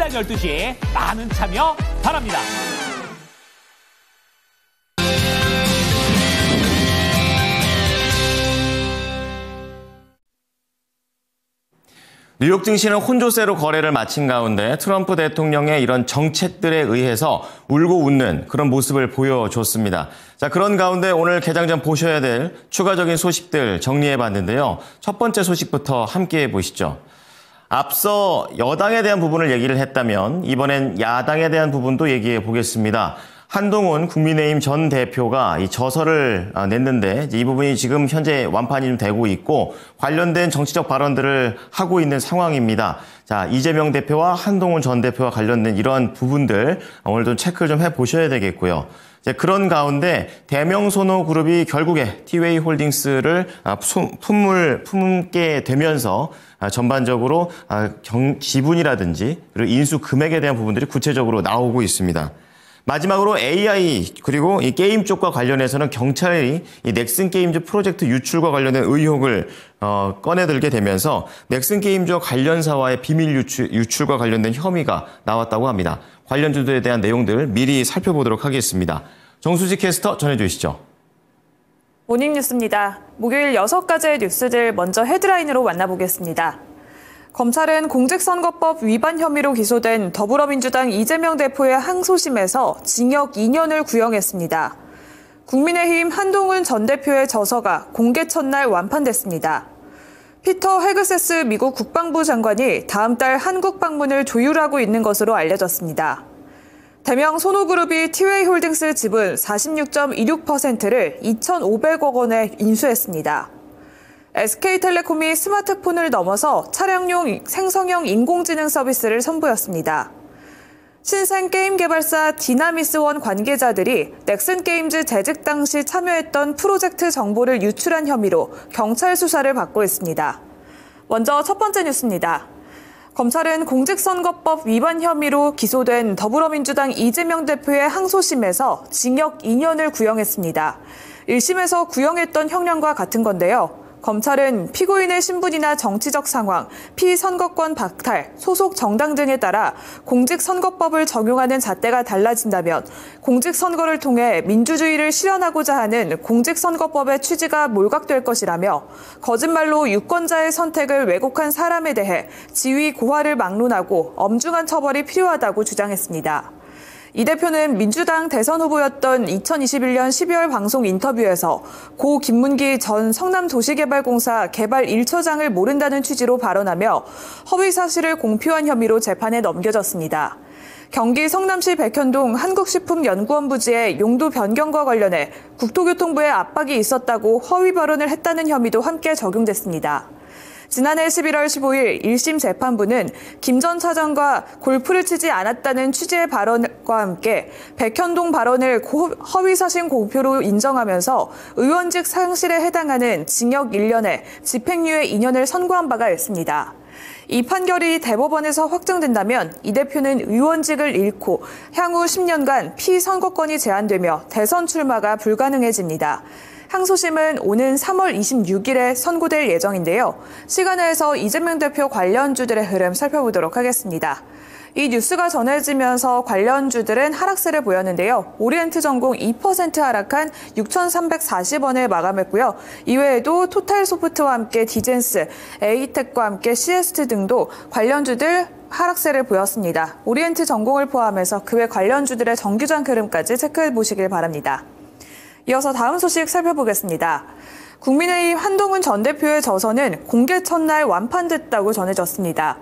오전 12시 많은 참여 바랍니다. 뉴욕 증시는 혼조세로 거래를 마친 가운데 트럼프 대통령의 이런 정책들에 의해서 울고 웃는 그런 모습을 보여줬습니다. 자, 그런 가운데 오늘 개장 전 보셔야 될 추가적인 소식들 정리해봤는데요. 첫 번째 소식부터 함께 보시죠. 앞서 여당에 대한 부분을 얘기를 했다면 이번엔 야당에 대한 부분도 얘기해 보겠습니다. 한동훈 국민의힘 전 대표가 이 저서를 냈는데 이 부분이 지금 현재 완판이 좀 되고 있고 관련된 정치적 발언들을 하고 있는 상황입니다. 자, 이재명 대표와 한동훈 전 대표와 관련된 이러한 부분들 오늘도 체크를 좀 해보셔야 되겠고요. 이제 그런 가운데 대명소노그룹이 결국에 티웨이홀딩스를 품게 되면서 전반적으로 지분이라든지 그리고 인수 금액에 대한 부분들이 구체적으로 나오고 있습니다. 마지막으로 AI 그리고 이 게임 쪽과 관련해서는 경찰이 이 넥슨 게임즈 프로젝트 유출과 관련된 의혹을 꺼내들게 되면서 넥슨 게임즈와 관련사와의 비밀 유출과 관련된 혐의가 나왔다고 합니다. 관련주들에 대한 내용들 미리 살펴보도록 하겠습니다. 정수지 캐스터 전해주시죠. 모닝뉴스입니다. 목요일 6가지의 뉴스들 먼저 헤드라인으로 만나보겠습니다. 검찰은 공직선거법 위반 혐의로 기소된 더불어민주당 이재명 대표의 항소심에서 징역 2년을 구형했습니다. 국민의힘 한동훈 전 대표의 저서가 공개 첫날 완판됐습니다. 피터 헤그세스 미국 국방부 장관이 다음 달 한국 방문을 조율하고 있는 것으로 알려졌습니다. 대명소노그룹이 티웨이홀딩스 지분 46.26%를 2,500억 원에 인수했습니다. SK텔레콤이 스마트폰을 넘어서 차량용 생성형 인공지능 서비스를 선보였습니다. 신생 게임 개발사 디나미스원 관계자들이 넥슨 게임즈 재직 당시 참여했던 프로젝트 정보를 유출한 혐의로 경찰 수사를 받고 있습니다. 먼저 첫 번째 뉴스입니다. 검찰은 공직선거법 위반 혐의로 기소된 더불어민주당 이재명 대표의 항소심에서 징역 2년을 구형했습니다. 1심에서 구형했던 형량과 같은 건데요. 검찰은 피고인의 신분이나 정치적 상황, 피선거권 박탈, 소속 정당 등에 따라 공직선거법을 적용하는 잣대가 달라진다면 공직선거를 통해 민주주의를 실현하고자 하는 공직선거법의 취지가 몰각될 것이라며 거짓말로 유권자의 선택을 왜곡한 사람에 대해 지위 고하를 막론하고 엄중한 처벌이 필요하다고 주장했습니다. 이 대표는 민주당 대선 후보였던 2021년 12월 방송 인터뷰에서 고 김문기 전 성남도시개발공사 개발 1처장을 모른다는 취지로 발언하며 허위 사실을 공표한 혐의로 재판에 넘겨졌습니다. 경기 성남시 백현동 한국식품연구원 부지의 용도 변경과 관련해 국토교통부의 압박이 있었다고 허위 발언을 했다는 혐의도 함께 적용됐습니다. 지난해 11월 15일 1심 재판부는 김 전 차장과 골프를 치지 않았다는 취지의 발언과 함께 백현동 발언을 허위사실 공표로 인정하면서 의원직 상실에 해당하는 징역 1년에 집행유예 2년을 선고한 바가 있습니다. 이 판결이 대법원에서 확정된다면 이 대표는 의원직을 잃고 향후 10년간 피선거권이 제한되며 대선 출마가 불가능해집니다. 항소심은 오는 3월 26일에 선고될 예정인데요. 시간에서 이재명 대표 관련주들의 흐름 살펴보도록 하겠습니다. 이 뉴스가 전해지면서 관련주들은 하락세를 보였는데요. 오리엔트전공 2% 하락한 6,340원에 마감했고요. 이외에도 토탈소프트와 함께 디젠스, 에이텍과 함께 CST 등도 관련주들 하락세를 보였습니다. 오리엔트전공을 포함해서 그 외 관련주들의 정규장 흐름까지 체크해 보시길 바랍니다. 이어서 다음 소식 살펴보겠습니다. 국민의힘 한동훈 전 대표의 저서는 공개 첫날 완판됐다고 전해졌습니다.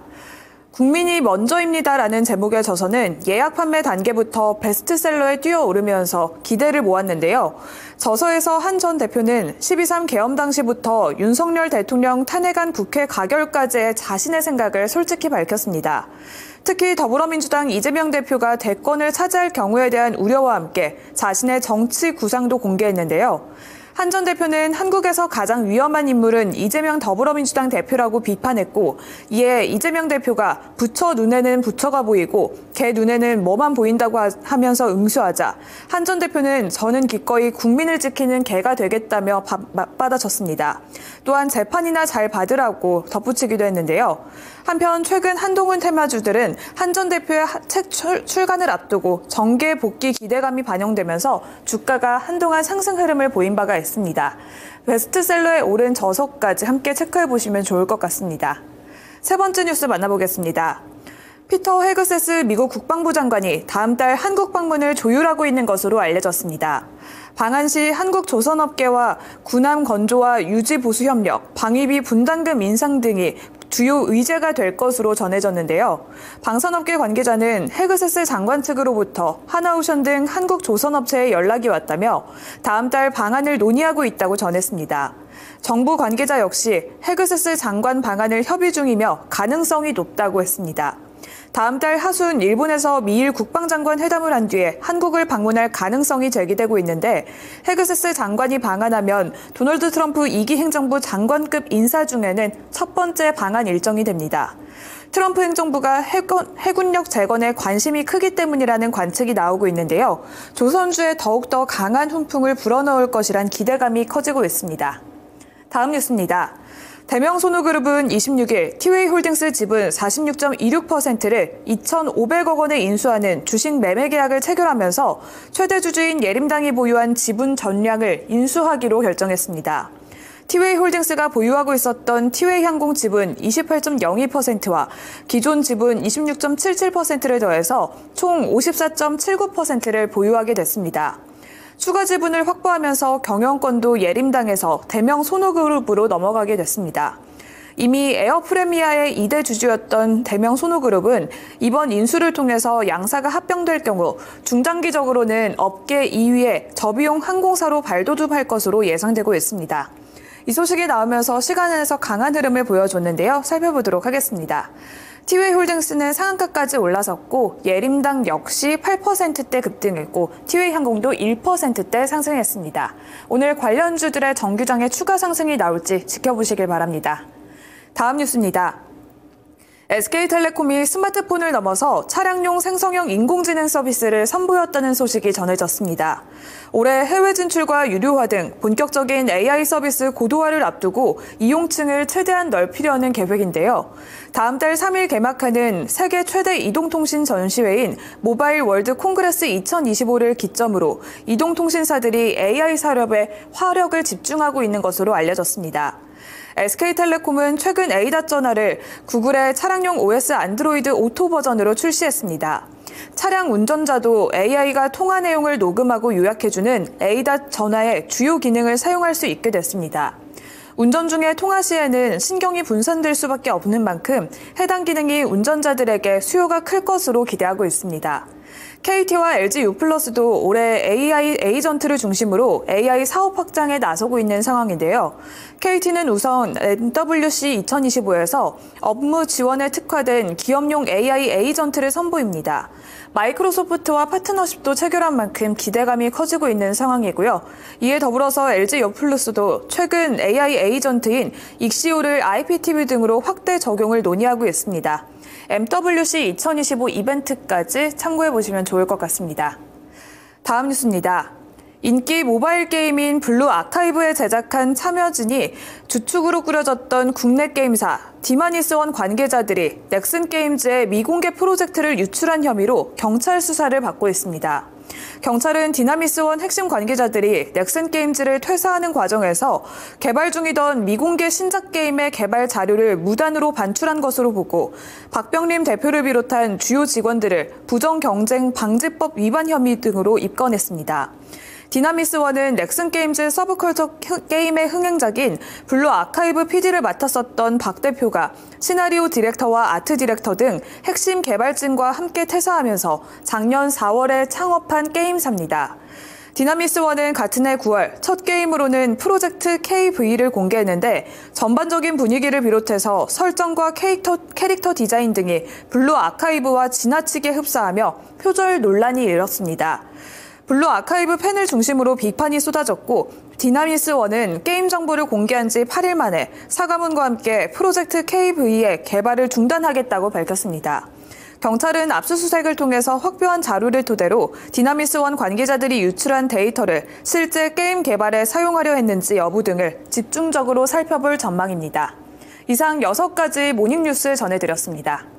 국민이 먼저입니다라는 제목의 저서는 예약 판매 단계부터 베스트셀러에 뛰어오르면서 기대를 모았는데요. 저서에서 한 전 대표는 12.3 계엄 당시부터 윤석열 대통령 탄핵안 국회 가결까지의 자신의 생각을 솔직히 밝혔습니다. 특히 더불어민주당 이재명 대표가 대권을 차지할 경우에 대한 우려와 함께 자신의 정치 구상도 공개했는데요. 한 전 대표는 한국에서 가장 위험한 인물은 이재명 더불어민주당 대표라고 비판했고, 이에 이재명 대표가 부처 눈에는 부처가 보이고 걔 눈에는 뭐만 보인다고 하면서 응수하자 한 전 대표는 저는 기꺼이 국민을 지키는 개가 되겠다며 맞받아쳤습니다. 또한 재판이나 잘 받으라고 덧붙이기도 했는데요. 한편 최근 한동훈 테마주들은 한 전 대표의 책 출간을 앞두고 정계 복귀 기대감이 반영되면서 주가가 한동안 상승 흐름을 보인 바가 있습니다. 베스트셀러에 오른 저서까지 함께 체크해보시면 좋을 것 같습니다. 세 번째 뉴스 만나보겠습니다. 피터 헤그세스 미국 국방부 장관이 다음 달 한국 방문을 조율하고 있는 것으로 알려졌습니다. 방한시 한국조선업계와 군함 건조와 유지 보수 협력, 방위비 분담금 인상 등이 주요 의제가 될 것으로 전해졌는데요. 방산업계 관계자는 헤그세스 장관 측으로부터 하나오션 등 한국조선업체에 연락이 왔다며 다음 달 방안을 논의하고 있다고 전했습니다. 정부 관계자 역시 헤그세스 장관 방안을 협의 중이며 가능성이 높다고 했습니다. 다음 달 하순 일본에서 미일 국방장관 회담을 한 뒤에 한국을 방문할 가능성이 제기되고 있는데 헤그세스 장관이 방한하면 도널드 트럼프 2기 행정부 장관급 인사 중에는 첫 번째 방한 일정이 됩니다. 트럼프 행정부가 해군력 재건에 관심이 크기 때문이라는 관측이 나오고 있는데요. 조선주에 더욱더 강한 훈풍을 불어넣을 것이란 기대감이 커지고 있습니다. 다음 뉴스입니다. 대명손호그룹은 26일 티웨이홀딩스 지분 46.26%를 2,500억 원에 인수하는 주식 매매 계약을 체결하면서 최대 주주인 예림당이 보유한 지분 전량을 인수하기로 결정했습니다. 티웨이홀딩스가 보유하고 있었던 티웨이항공 지분 28.02%와 기존 지분 26.77%를 더해서 총 54.79%를 보유하게 됐습니다. 추가 지분을 확보하면서 경영권도 예림당에서 대명손호그룹으로 넘어가게 됐습니다. 이미 에어프레미아의 2대 주주였던 대명손호그룹은 이번 인수를 통해서 양사가 합병될 경우 중장기적으로는 업계 2위의 저비용 항공사로 발돋움할 것으로 예상되고 있습니다. 이 소식이 나오면서 시간에서 강한 흐름을 보여줬는데요. 살펴보도록 하겠습니다. 티웨이홀딩스는 상한가까지 올라섰고 예림당 역시 8%대 급등했고 티웨이항공도 1%대 상승했습니다. 오늘 관련주들의 정규장에 추가 상승이 나올지 지켜보시길 바랍니다. 다음 뉴스입니다. SK텔레콤이 스마트폰을 넘어서 차량용 생성형 인공지능 서비스를 선보였다는 소식이 전해졌습니다. 올해 해외 진출과 유료화 등 본격적인 AI 서비스 고도화를 앞두고 이용층을 최대한 넓히려는 계획인데요. 다음 달 3일 개막하는 세계 최대 이동통신 전시회인 모바일 월드 콩그레스 2025를 기점으로 이동통신사들이 AI 산업에 화력을 집중하고 있는 것으로 알려졌습니다. SK텔레콤은 최근 ADAS 전화를 구글의 차량용 OS 안드로이드 오토 버전으로 출시했습니다. 차량 운전자도 AI가 통화 내용을 녹음하고 요약해주는 ADAS 전화의 주요 기능을 사용할 수 있게 됐습니다. 운전 중에 통화 시에는 신경이 분산될 수밖에 없는 만큼 해당 기능이 운전자들에게 수요가 클 것으로 기대하고 있습니다. KT와 LG U+도 올해 AI 에이전트를 중심으로 AI 사업 확장에 나서고 있는 상황인데요. KT는 우선 MWC 2025에서 업무 지원에 특화된 기업용 AI 에이전트를 선보입니다. 마이크로소프트와 파트너십도 체결한 만큼 기대감이 커지고 있는 상황이고요. 이에 더불어서 LG U+도 최근 AI 에이전트인 익시오를 IPTV 등으로 확대 적용을 논의하고 있습니다. MWC 2025 이벤트까지 참고해보시면 좋을 것 같습니다. 다음 뉴스입니다. 인기 모바일 게임인 블루 아카이브에 제작한 참여진이 주축으로 꾸려졌던 국내 게임사 디마니스원 관계자들이 넥슨게임즈의 미공개 프로젝트를 유출한 혐의로 경찰 수사를 받고 있습니다. 경찰은 디나미스원 핵심 관계자들이 넥슨게임즈를 퇴사하는 과정에서 개발 중이던 미공개 신작 게임의 개발 자료를 무단으로 반출한 것으로 보고 박병림 대표를 비롯한 주요 직원들을 부정경쟁 방지법 위반 혐의 등으로 입건했습니다. 디나미스원은 넥슨게임즈 서브컬처 게임의 흥행작인 블루 아카이브 PD를 맡았었던 박 대표가 시나리오 디렉터와 아트 디렉터 등 핵심 개발진과 함께 퇴사하면서 작년 4월에 창업한 게임사입니다. 디나미스원은 같은 해 9월 첫 게임으로는 프로젝트 KV를 공개했는데 전반적인 분위기를 비롯해서 설정과 캐릭터 디자인 등이 블루 아카이브와 지나치게 흡사하며 표절 논란이 일었습니다. 블루 아카이브 팬을 중심으로 비판이 쏟아졌고 디나미스원은 게임 정보를 공개한 지 8일 만에 사과문과 함께 프로젝트 KV의 개발을 중단하겠다고 밝혔습니다. 경찰은 압수수색을 통해서 확보한 자료를 토대로 디나미스원 관계자들이 유출한 데이터를 실제 게임 개발에 사용하려 했는지 여부 등을 집중적으로 살펴볼 전망입니다. 이상 6가지 모닝뉴스 전해드렸습니다.